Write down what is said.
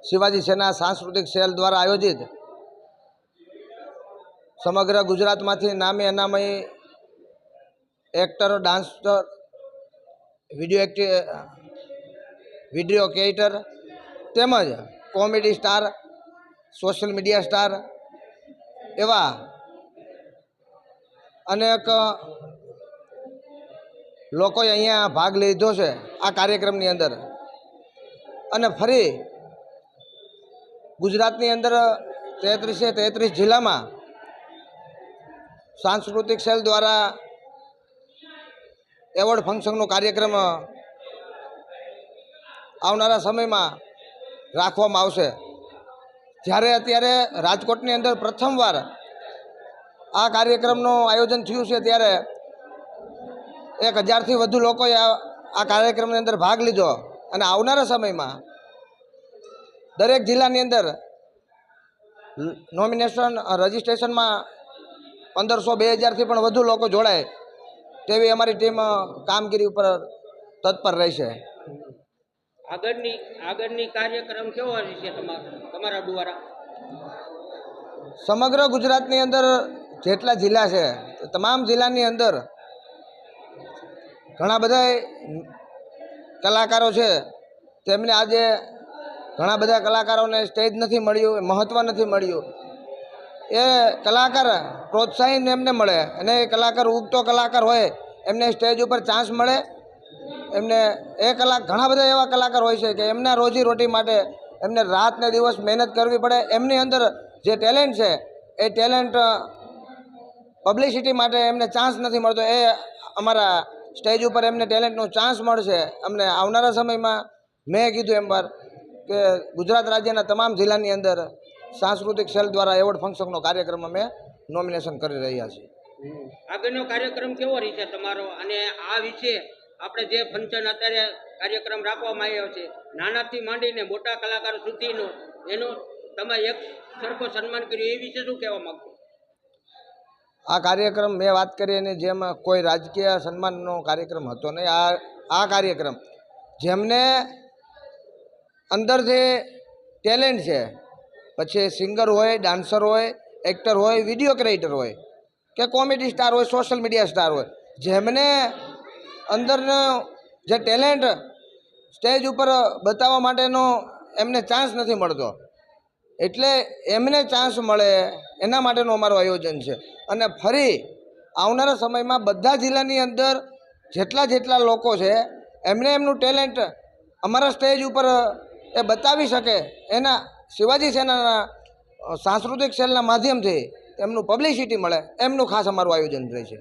શિવાજી સેના સાંસ્કૃતિક સેલ દ્વારા આયોજિત સમગ્ર ગુજરાતમાંથી નામી અનામય એક્ટર, ડાન્સર, વિડીયો ક્રિએટર તેમજ comedy star, social media star એવા અનેક લોકોએ અહીંયા ભાગ લીધો છે આ કાર્યક્રમની અંદર। અને ફરી ગુજરાતની અંદર 33 જિલ્લામાં સાંસ્કૃતિક સેલ દ્વારા એવોર્ડ ફંક્શનનો કાર્યક્રમ આવનારા સમયમાં રાખવામાં આવશે। જ્યારે અત્યારે રાજકોટની અંદર પ્રથમવાર આ કાર્યક્રમનું આયોજન થયું છે ત્યારે 1000થી વધુ લોકોએ આ કાર્યક્રમની અંદર ભાગ લીધો અને આવનારા સમયમાં દરેક જિલ્લાની અંદર નોમિનેશન રજિસ્ટ્રેશનમાં 1500-2000થી પણ વધુ લોકો જોડાય તેવી અમારી ટીમ કામગીરી ઉપર તત્પર રહેશે। આગળની કાર્યક્રમ કેવો છે તમારા દ્વારા? સમગ્ર ગુજરાતની અંદર જેટલા જિલ્લા છે તમામ જિલ્લાની અંદર ઘણા બધા કલાકારો છે તેમને આજે ઘણા બધા કલાકારોને સ્ટેજ નથી મળ્યું, મહત્ત્વ નથી મળ્યું। એ કલાકાર પ્રોત્સાહન એમને મળે અને એ કલાકાર ઉગતો કલાકાર હોય એમને સ્ટેજ ઉપર ચાન્સ મળે। એમને ઘણા બધા એવા કલાકાર હોય છે કે એમના રોજીરોટી માટે એમને રાત ને દિવસ મહેનત કરવી પડે। એમની અંદર જે ટેલેન્ટ છે એ ટેલેન્ટ પબ્લિસિટી માટે એમને ચાન્સ નથી મળતો। એ અમારા સ્ટેજ ઉપર એમને ટેલેન્ટનો ચાન્સ મળશે। અમને આવનારા સમયમાં મેં કીધું એમ વાર કે ગુજરાત રાજ્યના તમામ જિલ્લાની અંદર સાંસ્કૃતિક સેલ દ્વારા એવોર્ડ ફંક્શનનો કાર્યક્રમ અમે નોમિનેશન કરી રહ્યા છીએ। આગળનો કાર્યક્રમ કેવો રહેશે તમારો? અને આ વિશે આપણે જે ફંક્શન અત્યારે કાર્યક્રમ રાખવામાં આવ્યો છે, નાનાથી માંડીને મોટા કલાકારો સુધીનો એનું તમે એક સરખો સન્માન કર્યું, એ વિશે શું કહેવા માગશો? આ કાર્યક્રમ મેં વાત કરી એની જેમ કોઈ રાજકીય સન્માનનો કાર્યક્રમ હતો નહીં। આ કાર્યક્રમ જેમને અંદરથી ટેલેન્ટ છે, પછી સિંગર હોય, ડાન્સર હોય, એક્ટર હોય, વિડીયો ક્રિએટર હોય કે કોમેડી સ્ટાર હોય, સોશિયલ મીડિયા સ્ટાર હોય, જેમને અંદરનો જે ટેલેન્ટ સ્ટેજ ઉપર બતાવવા માટેનો એમને ચાન્સ નથી મળતો, એટલે એમને ચાન્સ મળે એના માટેનું અમારું આયોજન છે। અને ફરી આવનારા સમયમાં બધા જિલ્લાની અંદર જેટલા લોકો છે એમને એમનું ટેલેન્ટ અમારા સ્ટેજ ઉપર એ બતાવી શકે એના શિવાજી સેનાના સાંસ્કૃતિક સેલના માધ્યમથી એમનું પબ્લિસિટી મળે એમનું ખાસ અમારું આયોજન રહેશે।